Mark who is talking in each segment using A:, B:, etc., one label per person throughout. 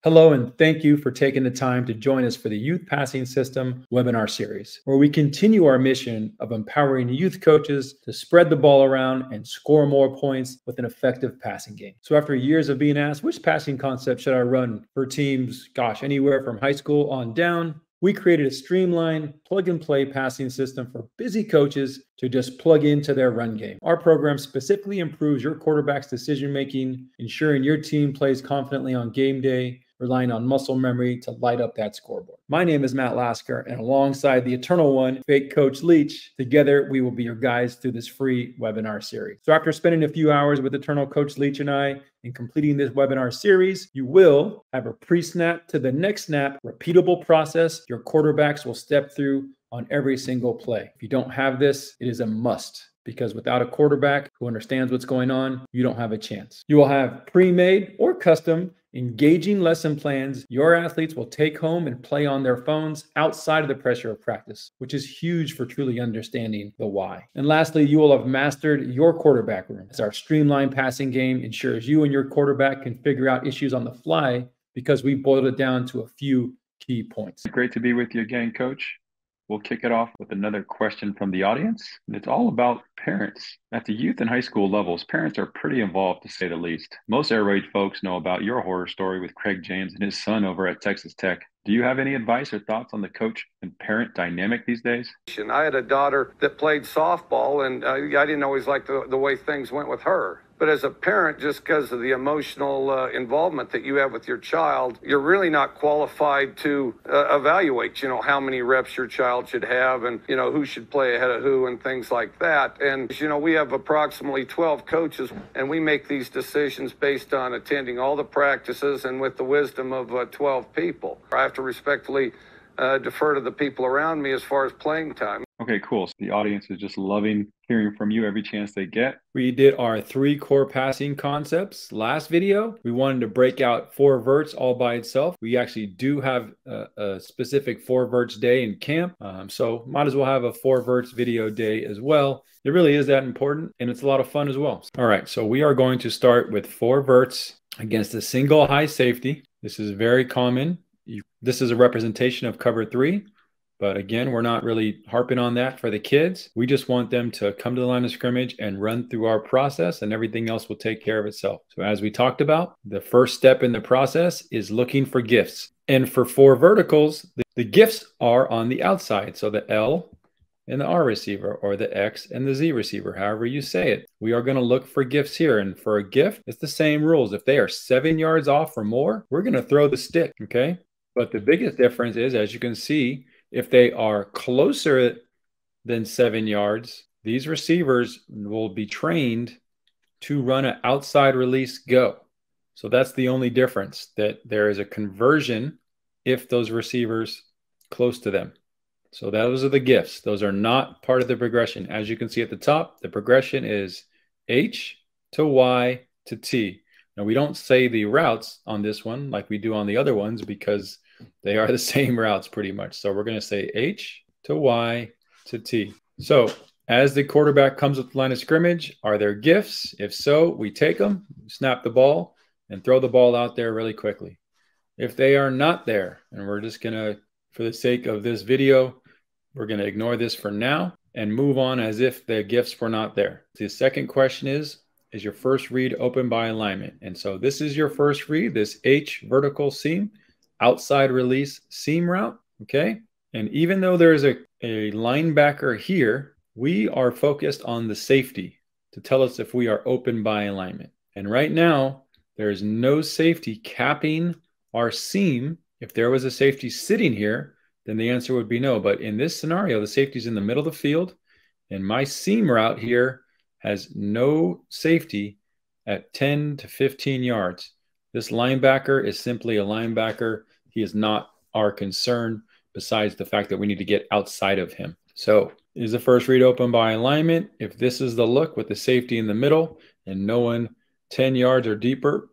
A: Hello, and thank you for taking the time to join us for the Youth Passing System webinar series, where we continue our mission of empowering youth coaches to spread the ball around and score more points with an effective passing game. So after years of being asked, which passing concept should I run for teams, anywhere from high school on down, we created a streamlined plug-and-play passing system for busy coaches to just plug into their run game. Our program specifically improves your quarterback's decision-making, ensuring your team plays confidently on game day, relying on muscle memory to light up that scoreboard. My name is Matt Lasker, and alongside the eternal one, fake Coach Leach, together we will be your guides through this free webinar series. So after spending a few hours with eternal Coach Leach and I and completing this webinar series, you will have a pre-snap to the next snap, repeatable process your quarterbacks will step through on every single play. If you don't have this, it is a must, because without a quarterback who understands what's going on, you don't have a chance. You will have pre-made or custom engaging lesson plans your athletes will take home and play on their phones outside of the pressure of practice, which is huge for truly understanding the why. And lastly, you will have mastered your quarterback room, as our streamlined passing game ensures you and your quarterback can figure out issues on the fly, because we boiled it down to a few key points.
B: Great to be with you again, Coach. We'll kick it off with another question from the audience. It's all about parents. At the youth and high school levels, parents are pretty involved, to say the least. Most air raid folks know about your horror story with Craig James and his son over at Texas Tech. Do you have any advice or thoughts on the coach and parent dynamic these days?
C: I had a daughter that played softball, and I didn't always like the way things went with her. But as a parent, just because of the emotional involvement that you have with your child, you're really not qualified to evaluate, how many reps your child should have and, who should play ahead of who and things like that. And, we have approximately 12 coaches, and we make these decisions based on attending all the practices and with the wisdom of 12 people. I have to respectfully defer to the people around me as far as playing time.
B: Okay, cool. So the audience is just loving hearing from you every chance they get.
A: We did our 3 core passing concepts last video. We wanted to break out 4 verts all by itself. We actually do have a specific 4 verts day in camp, so might as well have a 4 verts video day as well. It really is that important, and it's a lot of fun as well. All right, so we are going to start with 4 verts against a single high safety. This is very common. This is a representation of cover 3. But again, we're not really harping on that for the kids. We just want them to come to the line of scrimmage and run through our process, and everything else will take care of itself. So as we talked about, the first step in the process is looking for gifts. And for 4 verticals, the gifts are on the outside. So the L and the R receiver, or the X and the Z receiver, however you say it. We are going to look for gifts here. And for a gift, it's the same rules. If they are 7 yards off or more, we're going to throw the stick, okay? But the biggest difference is, as you can see, if they are closer than 7 yards, these receivers will be trained to run an outside release go. So that's the only difference, that there is a conversion if those receivers close to them. So those are the gifts. Those are not part of the progression. As you can see at the top, the progression is H to Y to T. Now, we don't say the routes on this one like we do on the other ones, because they are the same routes pretty much. So we're going to say H to Y to T. So as the quarterback comes with the line of scrimmage, are there gifts? If so, we take them, snap the ball, and throw the ball out there really quickly. If they are not there, and we're just going to, for the sake of this video, we're going to ignore this for now and move on as if the gifts were not there. The second question is your first read open by alignment? And so this is your first read, this H vertical seam, outside release seam route, okay? And even though there's a linebacker here, we are focused on the safety to tell us if we are open by alignment. And right now, there is no safety capping our seam. If there was a safety sitting here, then the answer would be no. But in this scenario, the safety's in the middle of the field, and my seam route here has no safety at 10 to 15 yards. This linebacker is simply a linebacker. He is not our concern, besides the fact that we need to get outside of him. So is the first read open by alignment? If this is the look with the safety in the middle and no one 10 yards or deeper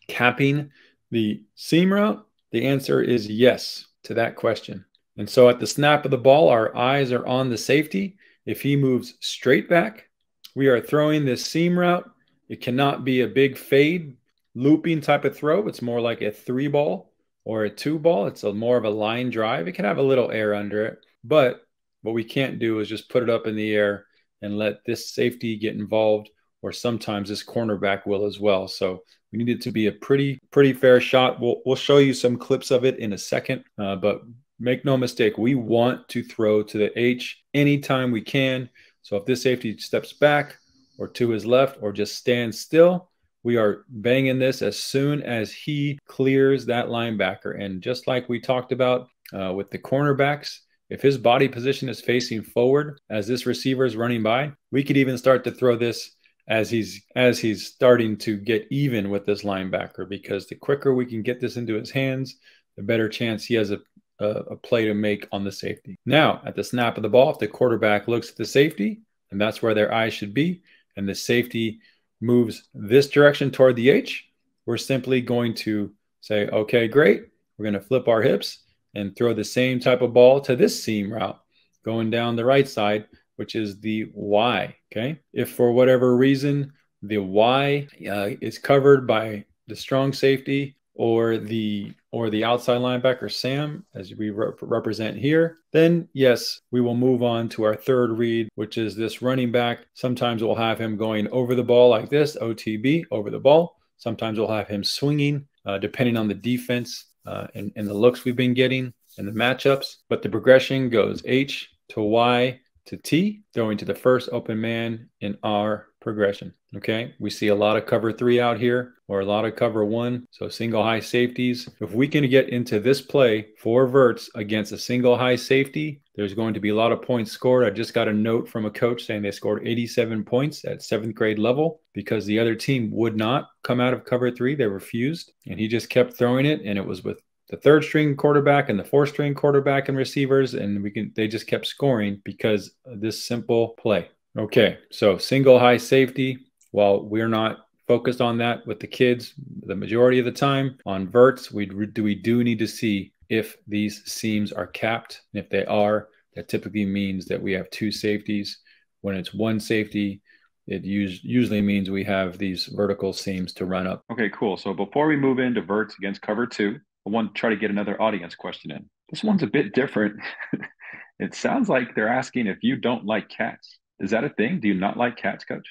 A: capping the seam route, the answer is yes to that question. And so at the snap of the ball, our eyes are on the safety. If he moves straight back, we are throwing this seam route. It cannot be a big fade looping type of throw. It's more like a 3-ball or a 2-ball. It's more of a line drive. It can have a little air under it, but what we can't do is just put it up in the air and let this safety get involved, or sometimes this cornerback will as well. So we need it to be a pretty fair shot. We'll show you some clips of it in a second, but make no mistake, we want to throw to the H anytime we can. So if this safety steps back or to his left or just stands still, we are banging this as soon as he clears that linebacker. And just like we talked about with the cornerbacks, if his body position is facing forward as this receiver is running by, we could even start to throw this as he's starting to get even with this linebacker, because the quicker we can get this into his hands, the better chance he has a play to make on the safety. Now, at the snap of the ball, if the quarterback looks at the safety, and that's where their eyes should be, and the safety moves this direction toward the H, we're simply going to say, okay, great. We're going to flip our hips and throw the same type of ball to this seam route going down the right side, which is the Y, okay? If for whatever reason the Y is covered by the strong safety or the outside linebacker Sam, as we represent here, then yes, we will move on to our third read, which is this running back. Sometimes we'll have him going over the ball like this, OTB, over the ball. Sometimes we'll have him swinging, depending on the defense and the looks we've been getting and the matchups. But the progression goes H to Y to T, going to the first open man in our progression. Okay, we see a lot of cover 3 out here, or a lot of cover 1, so single high safeties. If we can get into this play 4 verts against a single high safety, there's going to be a lot of points scored. I just got a note from a coach saying they scored 87 points at 7th grade level because the other team would not come out of cover 3. They refused, and he just kept throwing it, and it was with the 3rd string quarterback and the 4th string quarterback and receivers, and they just kept scoring because of this simple play. Okay, so single high safety. While we're not focused on that with the kids the majority of the time, on verts, we do need to see if these seams are capped. And if they are, that typically means that we have 2 safeties. When it's 1 safety, it usually means we have these vertical seams to run up.
B: Okay, cool. So before we move into verts against cover 2, I want to try to get another audience question in. This one's a bit different. It sounds like they're asking if you don't like cats. Is that a thing? Do you not like cats, Coach?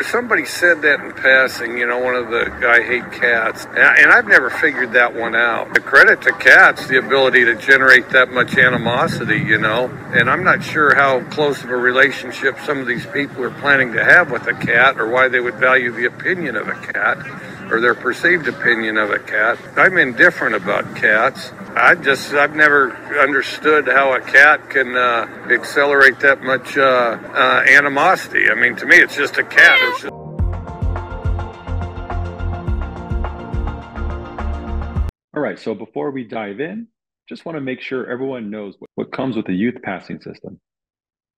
C: Somebody said that in passing, one of the I hate cats. And I've never figured that one out. The credit to cats, the ability to generate that much animosity, And I'm not sure how close of a relationship some of these people are planning to have with a cat, or why they would value the opinion of a cat or their perceived opinion of a cat. I'm indifferent about cats. I've never understood how a cat can accelerate that much animosity. I mean, to me, it's just a cat.
B: All right, so before we dive in, just want to make sure everyone knows what comes with the youth passing system.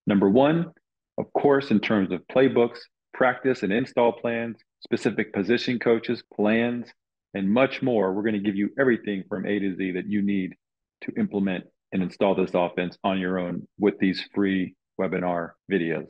B: Number 1, of course, in terms of playbooks, practice and install plans, specific position coaches, plans, and much more, we're going to give you everything from A to Z that you need to implement and install this offense on your own with these free webinar videos.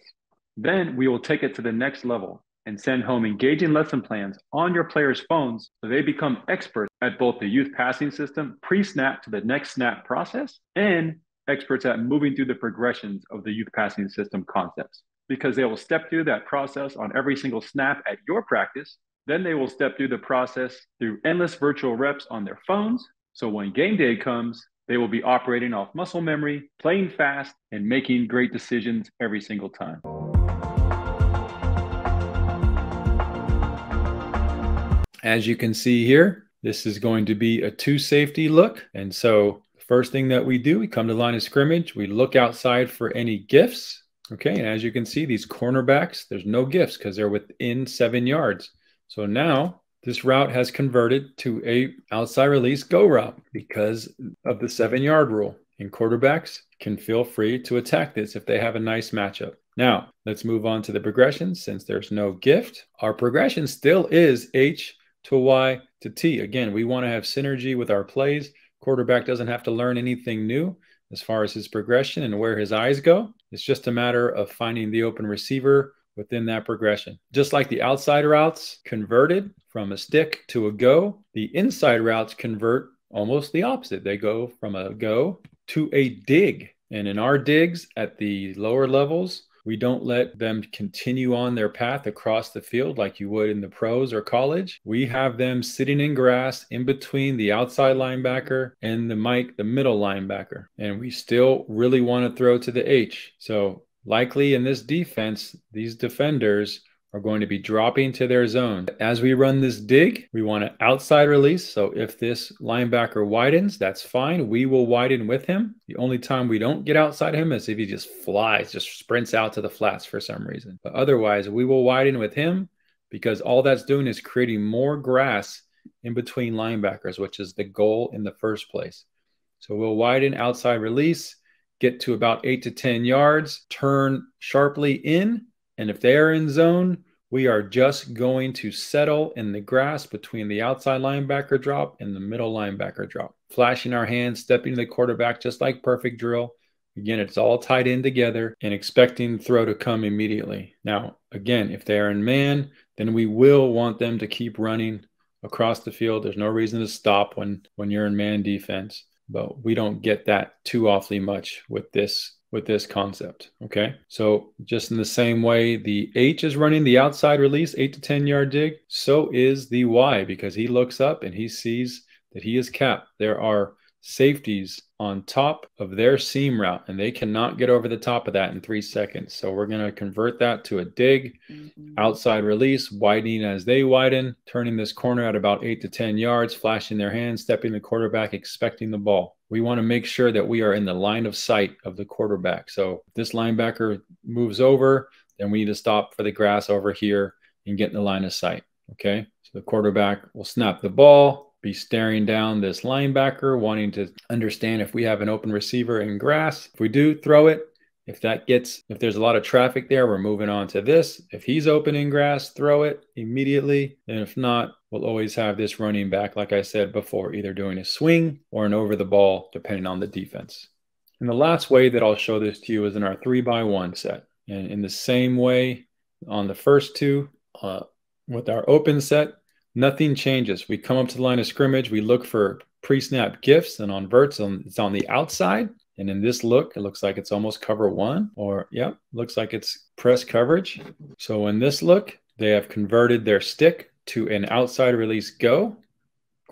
B: Then we will take it to the next level and send home engaging lesson plans on your players' phones so they become experts at both the youth passing system, pre-snap to the next snap process, and experts at moving through the progressions of the youth passing system concepts, because they will step through that process on every single snap at your practice. Then they will step through the process through endless virtual reps on their phones. So when game day comes, they will be operating off muscle memory, playing fast, and making great decisions every single time.
A: As you can see here, this is going to be a 2 safety look. And so the first thing that we do, we come to the line of scrimmage, we look outside for any gifts. Okay, and as you can see, these cornerbacks, there's no gifts because they're within 7 yards. So now this route has converted to a outside release go route because of the 7-yard rule. And quarterbacks can feel free to attack this if they have a nice matchup. Now, let's move on to the progression. Since there's no gift, our progression still is H to Y to T. Again, we want to have synergy with our plays. Quarterback doesn't have to learn anything new as far as his progression and where his eyes go. It's just a matter of finding the open receiver within that progression. Just like the outside routes converted from a stick to a go, the inside routes convert almost the opposite. They go from a go to a dig. And in our digs at the lower levels, we don't let them continue on their path across the field like you would in the pros or college. We have them sitting in grass in between the outside linebacker and the middle linebacker. And we still really want to throw to the H. So likely in this defense, these defenders are going to be dropping to their zone. As we run this dig, we want an outside release. So if this linebacker widens, that's fine. We will widen with him. The only time we don't get outside him is if he just flies, just sprints out to the flats for some reason. But otherwise, we will widen with him because all that's doing is creating more grass in between linebackers, which is the goal in the first place. So we'll widen outside release, get to about 8 to 10 yards, turn sharply in. And if they are in zone, we are just going to settle in the grass between the outside linebacker drop and the middle linebacker drop. Flashing our hands, stepping to the quarterback, just like perfect drill. Again, it's all tied in together and expecting the throw to come immediately. Now, again, if they are in man, then we will want them to keep running across the field. There's no reason to stop when you're in man defense, but we don't get that too awfully much with this concept. Okay. So just in the same way, the H is running the outside release, 8 to 10 yard dig. So is the Y, because he looks up and he sees that he is capped. There are safeties on top of their seam route, and they cannot get over the top of that in 3 seconds. So we're going to convert that to a dig, outside release, widening as they widen, turning this corner at about 8 to 10 yards, flashing their hands, stepping the quarterback, expecting the ball. We want to make sure that we are in the line of sight of the quarterback. So if this linebacker moves over, then we need to stop for the grass over here and get in the line of sight. Okay. So the quarterback will snap the ball, be staring down this linebacker, wanting to understand if we have an open receiver in grass. If we do, throw it. If there's a lot of traffic there, we're moving on to this. If he's open in grass, throw it immediately. And if not, we'll always have this running back, like I said before, either doing a swing or an over the ball, depending on the defense. And the last way that I'll show this to you is in our 3x1 set. And in the same way on the first two, with our open set, nothing changes. We come up to the line of scrimmage, we look for pre-snap gifts, and on verts, it's on the outside. And in this look, it looks like it's almost cover one, or looks like it's press coverage. So in this look, they have converted their stick to an outside release go.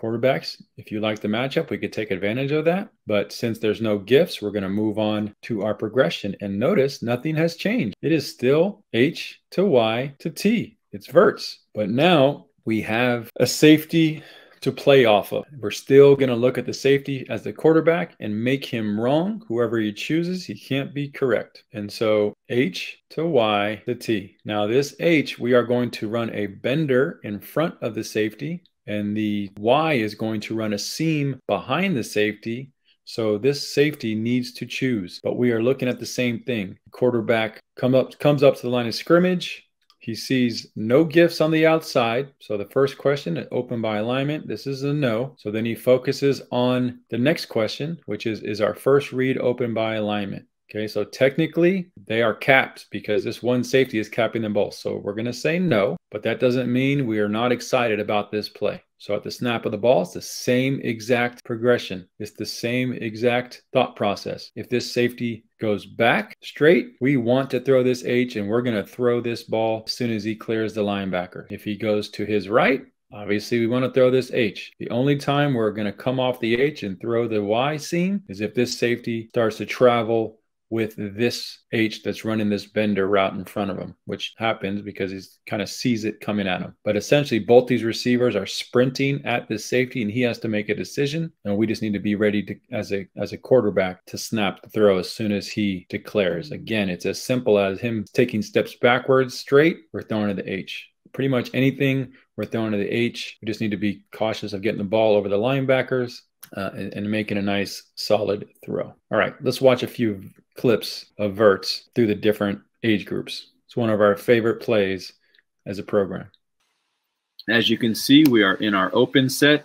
A: Quarterbacks, if you like the matchup, we could take advantage of that. But since there's no gifts, we're going to move on to our progression. And notice nothing has changed. It is still H to Y to T. It's verts. But now we have a safety to play off of. We're still going to look at the safety as the quarterback and make him wrong. Whoever he chooses, he can't be correct. And so H to Y to T. Now this H, we are going to run a bender in front of the safety, and the Y is going to run a seam behind the safety. So this safety needs to choose, but we are looking at the same thing. Quarterback comes up to the line of scrimmage. He sees no gifts on the outside. So the first question, open by alignment, this is a no. So then he focuses on the next question, which is our first read open by alignment? Okay, so technically they are capped because this one safety is capping them both. So we're going to say no, but that doesn't mean we are not excited about this play. So at the snap of the ball, it's the same exact progression. It's the same exact thought process. If this safety goes back straight, we want to throw this H, and we're going to throw this ball as soon as he clears the linebacker. If he goes to his right, obviously we want to throw this H. The only time we're going to come off the H and throw the Y seam is if this safety starts to travel with this H that's running this bender route in front of him, which happens because he kind of sees it coming at him. But essentially, both these receivers are sprinting at this safety, and he has to make a decision. And we just need to be ready to, as a quarterback, to snap the throw as soon as he declares. Again, it's as simple as him taking steps backwards straight, we're throwing to the H. Pretty much anything, we're throwing to the H. We just need to be cautious of getting the ball over the linebackers and making a nice, solid throw. All right, let's watch a few clips of verts through the different age groups. It's one of our favorite plays as a program. As you can see, we are in our open set.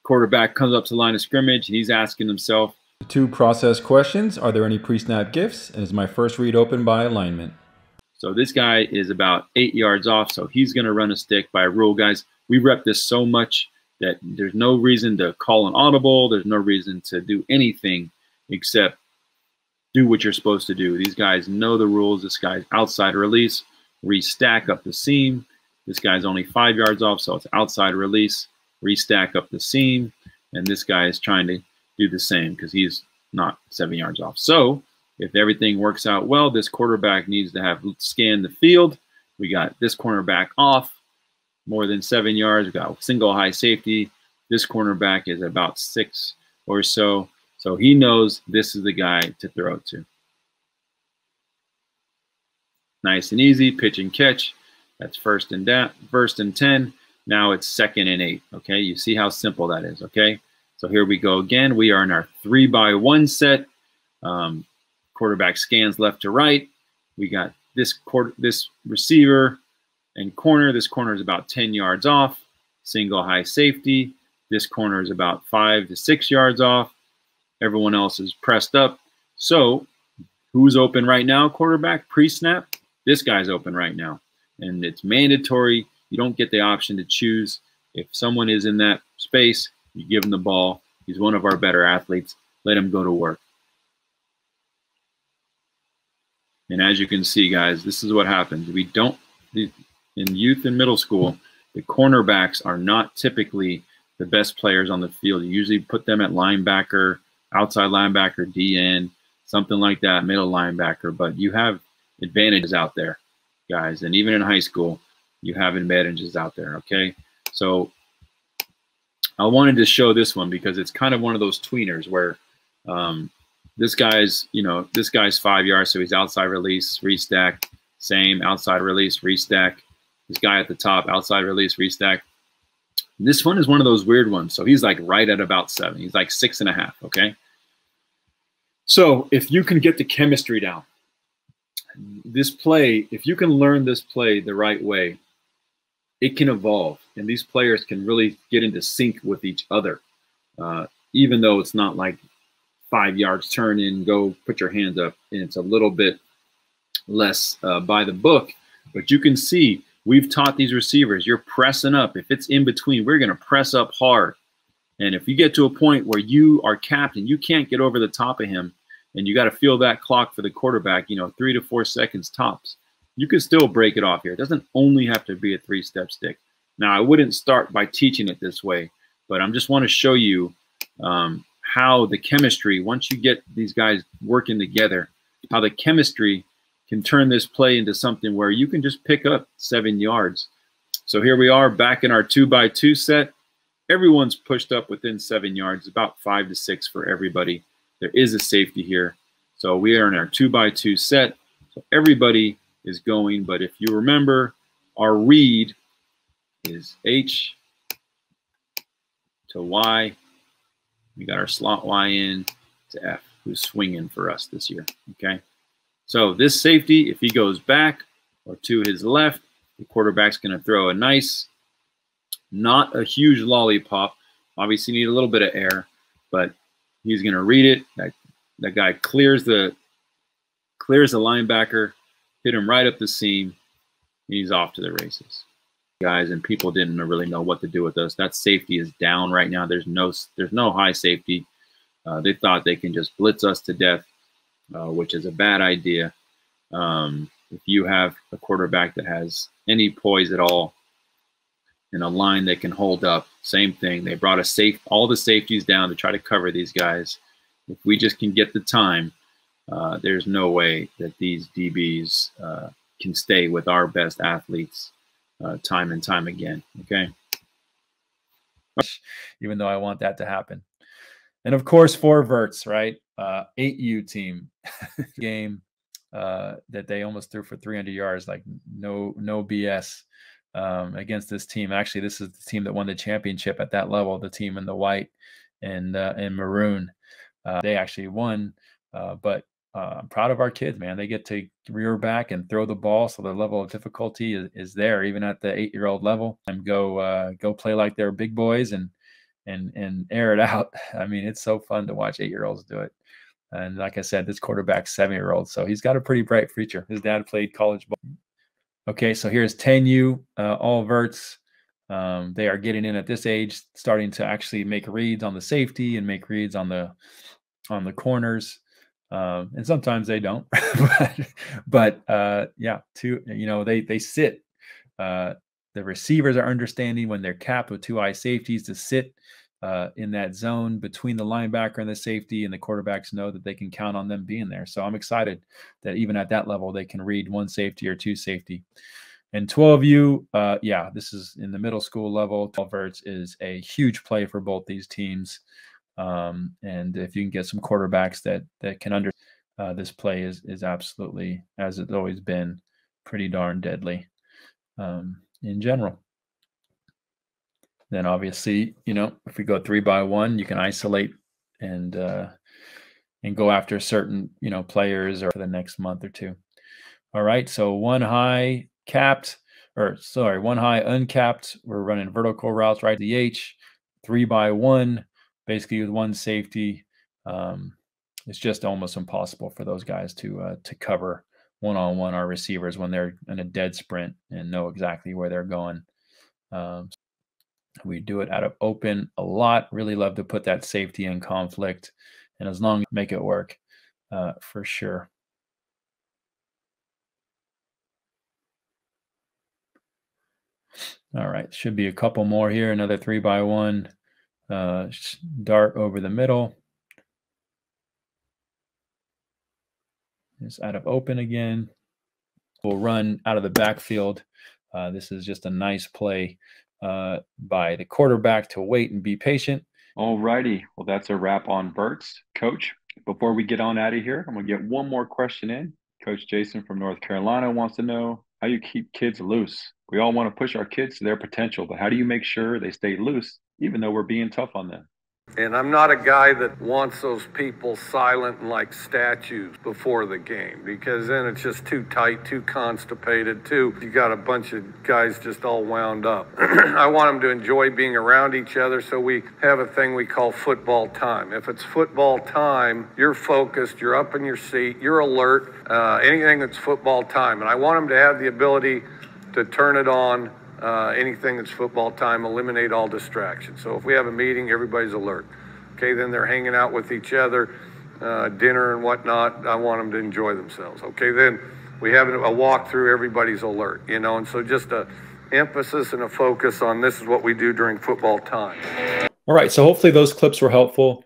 A: Quarterback comes up to the line of scrimmage, and he's asking himself, two process questions. Are there any pre-snap gifts? And is my first read open by alignment?
D: So this guy is about 8 yards off, so he's going to run a stick. By rule, guys, we rep this so much that there's no reason to call an audible. There's no reason to do anything except do what you're supposed to do. These guys know the rules. This guy's outside release, restack up the seam. This guy's only 5 yards off, so it's outside release, restack up the seam. And this guy is trying to do the same because he's not 7 yards off. So if everything works out well, this quarterback needs to have scanned the field. We got this cornerback off more than 7 yards. We got single high safety. This cornerback is about 6 or so. So he knows this is the guy to throw to. Nice and easy, pitch and catch. That's first and 10. Now it's 2nd and 8. Okay, you see how simple that is. Okay, so here we go again. We are in our 3-by-1 set. Quarterback scans left to right. We got this receiver and corner. This corner is about 10 yards off. Single high safety. This corner is about 5 to 6 yards off. Everyone else is pressed up. So who's open right now, quarterback? Pre-snap. This guy's open right now. And it's mandatory. You don't get the option to choose. If someone is in that space, you give him the ball. He's one of our better athletes. Let him go to work. And as you can see, guys, this is what happens. We don't, in youth and middle school, the cornerbacks are not typically the best players on the field. You usually put them at linebacker, outside linebacker, DN, something like that, middle linebacker. But you have advantages out there, guys. And even in high school, you have advantages out there, okay? So I wanted to show this one because it's kind of one of those tweeners where this guy's, this guy's 5 yards, so he's outside release, restack, same, outside release, restack. This guy at the top, outside release, restack. This one is one of those weird ones. So he's like right at about 7. He's like 6.5, okay? So if you can get the chemistry down, this play, if you can learn this play the right way, it can evolve. And these players can really get into sync with each other, even though it's not like 5 yards, turn in, go, put your hands up. And it's a little bit less by the book. But you can see we've taught these receivers, you're pressing up. If it's in between, we're going to press up hard. And if you get to a point where you are capped and you can't get over the top of him, and you got to feel that clock for the quarterback, 3 to 4 seconds tops, you can still break it off here. It doesn't only have to be a 3-step stick. Now, I wouldn't start by teaching it this way, but I just want to show you how the chemistry, once you get these guys working together, how the chemistry can turn this play into something where you can just pick up 7 yards. So here we are back in our 2-by-2 set. Everyone's pushed up within 7 yards, about 5 to 6 for everybody. There is a safety here. So we are in our 2-by-2 set. So everybody is going, but if you remember, our read is H to Y. We got our slot Y in to F, who's swinging for us this year, okay? So this safety, if he goes back or to his left, the quarterback's going to throw a nice, not a huge lollipop. Obviously, you need a little bit of air, but he's going to read it. That guy clears the linebacker, hit him right up the seam, and he's off to the races. Guys, and people didn't really know what to do with us. That safety is down right now. There's no high safety. They thought they can just blitz us to death, which is a bad idea. If you have a quarterback that has any poise at all in a line that can hold up, same thing. They brought all the safeties down to try to cover these guys. If we just can get the time, there's no way that these DBs can stay with our best athletes time and time again, okay?
A: Even though I want that to happen. And of course, 4 verts, right? 8U team game that they almost threw for 300 yards, like no BS against this team. Actually, this is the team that won the championship at that level, the team in the white and maroon. They actually won, but I'm proud of our kids, man. They get to rear back and throw the ball, so the level of difficulty is there, even at the 8-year-old level. And go play like they're big boys and air it out. I mean, it's so fun to watch 8-year-olds do it. And like I said, this quarterback's 7-year-old, so he's got a pretty bright future. His dad played college ball. Okay, so here's 10U, all verts. They are getting in at this age, starting to actually make reads on the safety and make reads on the corners. And sometimes they don't, but yeah, they sit. The receivers are understanding when they're capped with 2 eye safeties to sit in that zone between the linebacker and the safety, and the quarterbacks know that they can count on them being there. So I'm excited that even at that level, they can read 1 safety or 2 safety. And 12U, yeah, this is in the middle school level. 12 verts is a huge play for both these teams. And if you can get some quarterbacks that can understand this play is absolutely, as it's always been, pretty darn deadly in general. Then obviously, if we go 3x1, you can isolate and go after certain, players or for the next month or 2. All right. So 1 high capped, 1 high uncapped. We're running vertical routes, right? The H 3x1, basically with 1 safety. It's just almost impossible for those guys to cover one-on-one our receivers when they're in a dead sprint and know exactly where they're going. We do it out of open a lot. Really love to put that safety in conflict, and as long as we make it work, for sure. All right, should be a couple more here. Another 3x1 dart over the middle. It's out of open again. We'll run out of the backfield. This is just a nice play by the quarterback to wait and be patient.
B: All righty. Well, that's a wrap on verts. Coach, before we get on out of here, I'm going to get one more question in. Coach Jason from North Carolina wants to know how you keep kids loose. We all want to push our kids to their potential, but how do you make sure they stay loose even though we're being tough on them?
C: And I'm not a guy that wants those people silent and like statues before the game, because then it's just too tight, too constipated, you got a bunch of guys just all wound up. I want them to enjoy being around each other, so we have a thing we call football time. If it's football time, you're focused, you're up in your seat, you're alert, anything that's football time. And I want them to have the ability to turn it on. Anything that's football time, eliminate all distractions. So if we have a meeting, everybody's alert. Okay, then they're hanging out with each other, dinner and whatnot. I want them to enjoy themselves. Okay, then we have a walk through, everybody's alert, and so just a emphasis and a focus on this is what we do during football time.
A: All right, so hopefully those clips were helpful.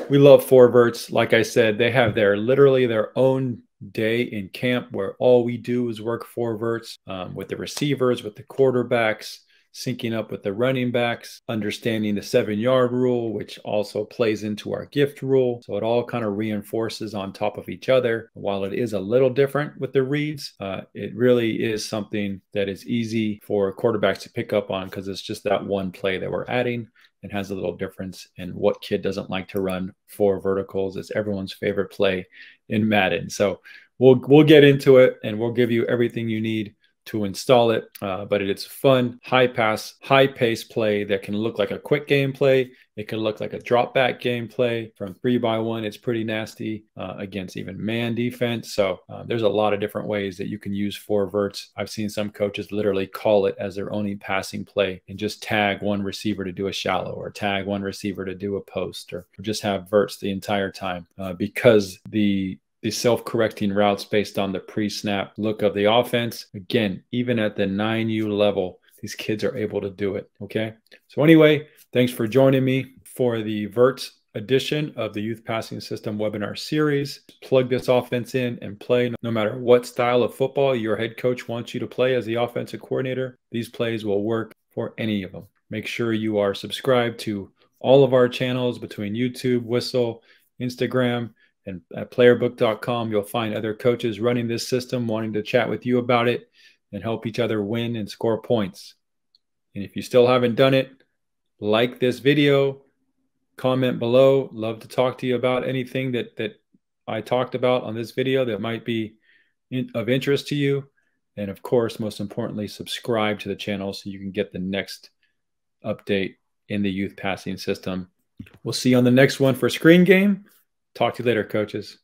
A: We love 4 verts. Like I said, they have literally their own day in camp where all we do is work 4 verts with the receivers, with the quarterbacks, syncing up with the running backs, understanding the 7-yard rule, which also plays into our gift rule. So it all kind of reinforces on top of each other. While it is a little different with the reads, it really is something that is easy for quarterbacks to pick up on, because it's just that one play that we're adding. It has a little difference. And what kid doesn't like to run 4 verticals? It's everyone's favorite play in Madden. So we'll get into it, and we'll give you everything you need to install it. But it's fun, high pace play that can look like a quick gameplay. It can look like a drop back gameplay. From 3x1, it's pretty nasty against even man defense. So there's a lot of different ways that you can use 4 verts. I've seen some coaches literally call it as their only passing play and just tag one receiver to do a shallow, or tag one receiver to do a post, or just have verts the entire time because the self-correcting routes based on the pre-snap look of the offense. Again, even at the 9U level, these kids are able to do it, okay? So anyway, thanks for joining me for the verts edition of the Youth Passing System webinar series. Plug this offense in and play no matter what style of football your head coach wants you to play as the offensive coordinator. These plays will work for any of them. Make sure you are subscribed to all of our channels between YouTube, Whistle, Instagram, and at playerbook.com, you'll find other coaches running this system, wanting to chat with you about it and help each other win and score points. And if you still haven't done it, like this video, comment below. Love to talk to you about anything that I talked about on this video that might be of interest to you. And of course, most importantly, subscribe to the channel so you can get the next update in the youth passing system. We'll see you on the next one for Screen Game. Talk to you later, coaches.